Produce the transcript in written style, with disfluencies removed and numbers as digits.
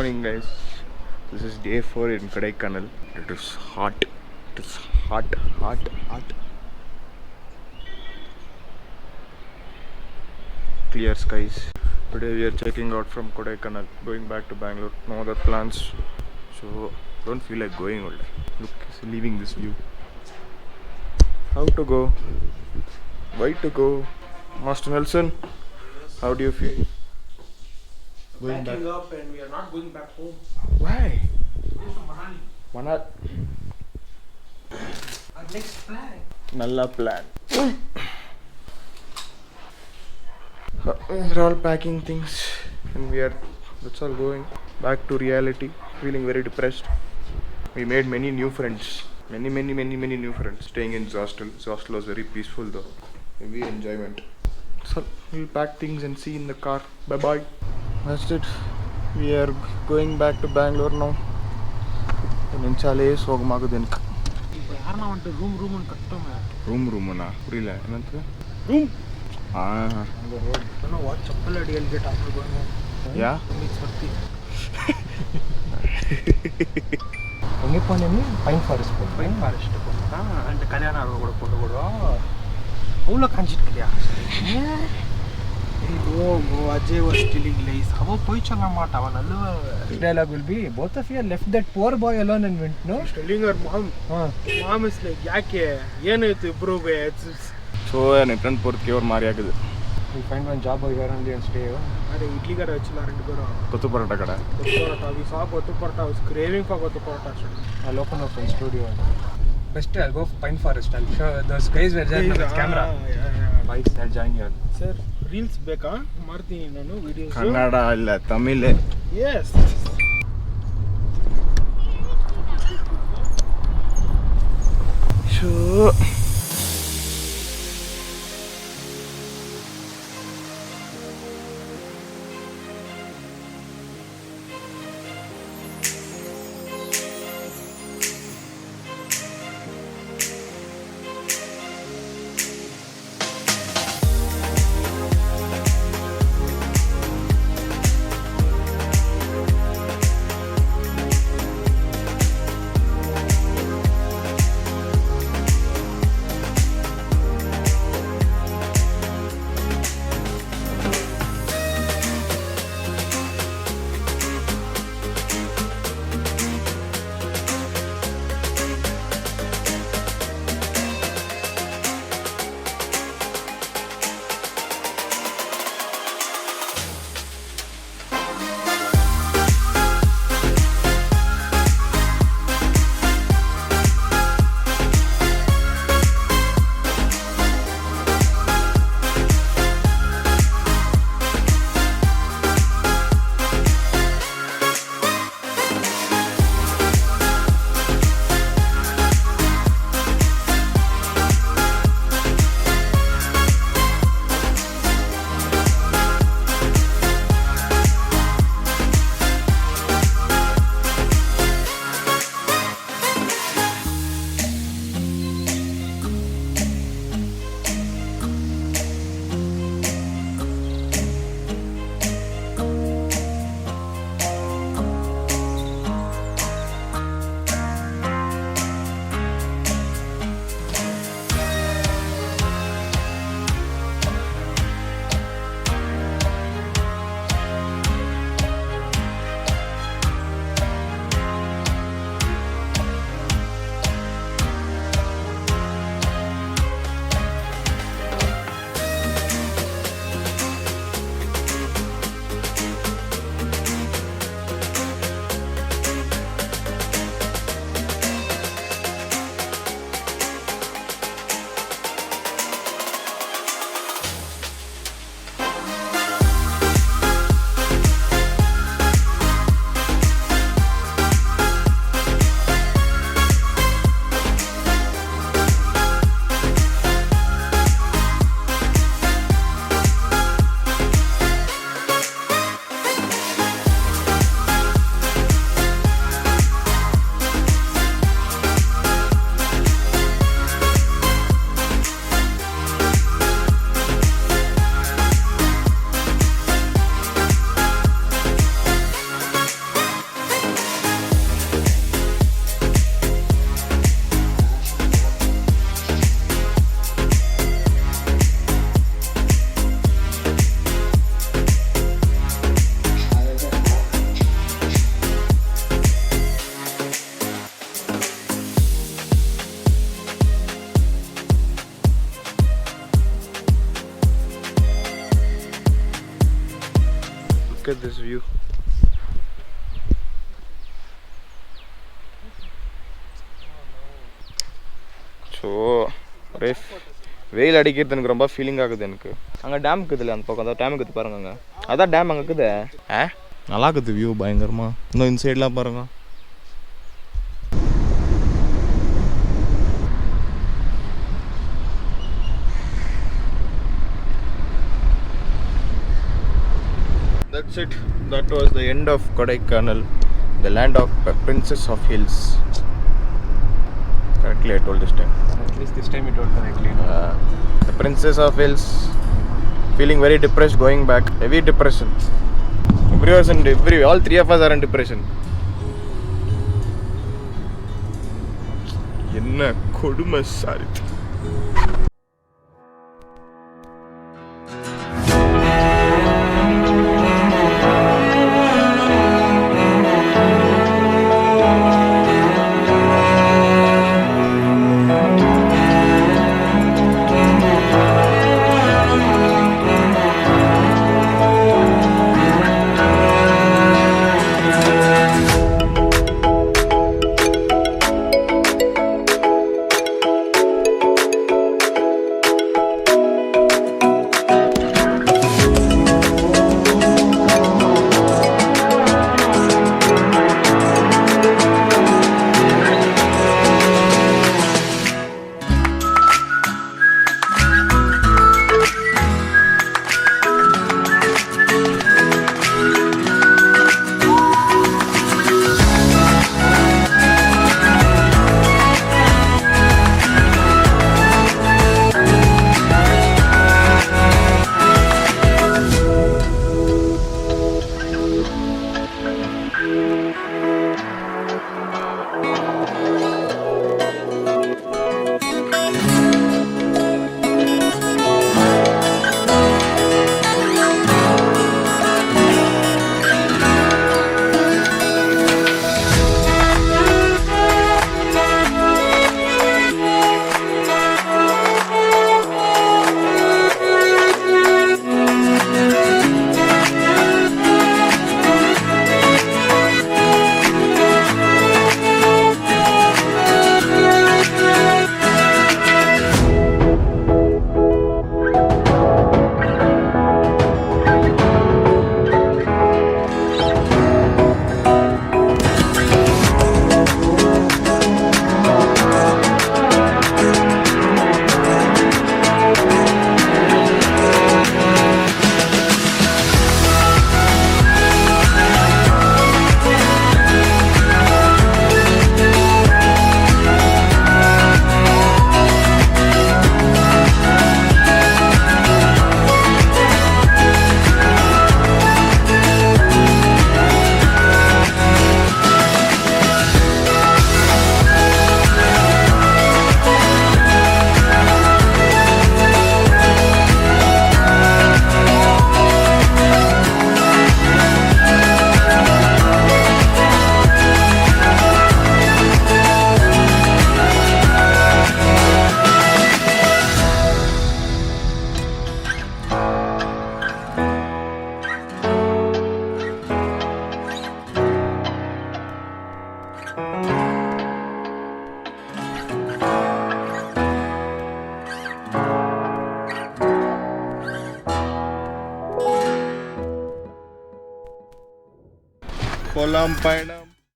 morning, guys. This is day 4 in Kodaikanal. It is hot. It is hot. Clear skies. Today we are checking out from Kodaikanal, going back to Bangalore. No other plans, so don't feel like going all day. Look, leaving this view. How to go? Why to go? Master Nelson, how do you feel? Going Packing up and we are not going back home. Why? Going to Manali. Manal. Our next plan. Nalla plan. We're all packing things and that's all going back to reality. Feeling very depressed. We made many new friends. Many new friends. Staying in Zostel. Zostel was very peaceful though. Heavy enjoyment. So we'll pack things and see in the car. Bye bye. That's it. We are going back to Bangalore now. Ninchale Sogmagudenk. ಯಾರನ್ನ ಒಂದು room ಅಂತ ಕಟ್ಟೋಮ room ಅಣ್ಣ ಪುರಿಲ್ಲ ಏನಂತ room ಹಾಂ what ಚಪ್ಪಲ್ ಅಡಿಯಲ್ಲಿ get ಹಾಕಿಕೊಂಡು ಯಾ ಸರ್ತಿ எங்கே போனேன்னு பைன் ஃபாரஸ்ட் போனேன். ಪೈನ್ ಫಾರೆಸ್ಟ್ போனா அந்த கல்யாணம் ஆக கூட பொண்ணு கூட அவ்வளோ காஞ்சிருக்கிறியா go Ajay was telling lies. How போய் சொல்ல மாட்டான் நல்ல Dialogue will be both of you left that poor boy alone and went, no? telling her mom is like ಯಾಕೆ ಏನಾಯ್ತು ಇಬ್ರು ಸೊ ನೆಟ್ರನ್ ಪೂರ್ತಿಗೆ ಅವ್ರು ಮಾರಿ ಆಗಿದೆ We find one job over here only and stay. ಅರೆ ಇಡ್ಲಿ ಕಡೆ ಹಚ್ಚಿಲ್ಲ రెండు பேரும் ಕೊತ್ತು ಪರೋಟ ಕಡೆ parotta we saw kothu parotta I was craving for kothu parotta actually. I'll open up my studio. First I'll go for pine forest. I'll show those guys were there with camera. Bikes, I'll join you. Sir reels ಬೇಕಾ ಮಾಡ್ತೀನಿ ನಾನು videos Kannada ಇಲ್ಲ Tamil yes show Look at this view. So ஒரே வெயில் அடிக்கிறது எனக்கு ரொம்ப feeling ஆகுது எனக்கு. அங்கே டேம் இருக்குதுல்ல அந்த பக்கம், அதான் டேம் இருக்குது பாருங்க. அங்கே அதான் டேம் அங்கே இருக்குது. நல்லா இருக்குது வியூ பயங்கரமாக. இன்னும் இந்த சைட்லாம் பாருங்க. That's it. That was the end of Kodaikanal, the land of Princess of Hills. Correctly I told this time. At least this time you told correctly. The Princess of Hills. Feeling very depressed going back. Heavy depression. All three of us are in depression. என்ன கொடுமை sorry. Polam Painam.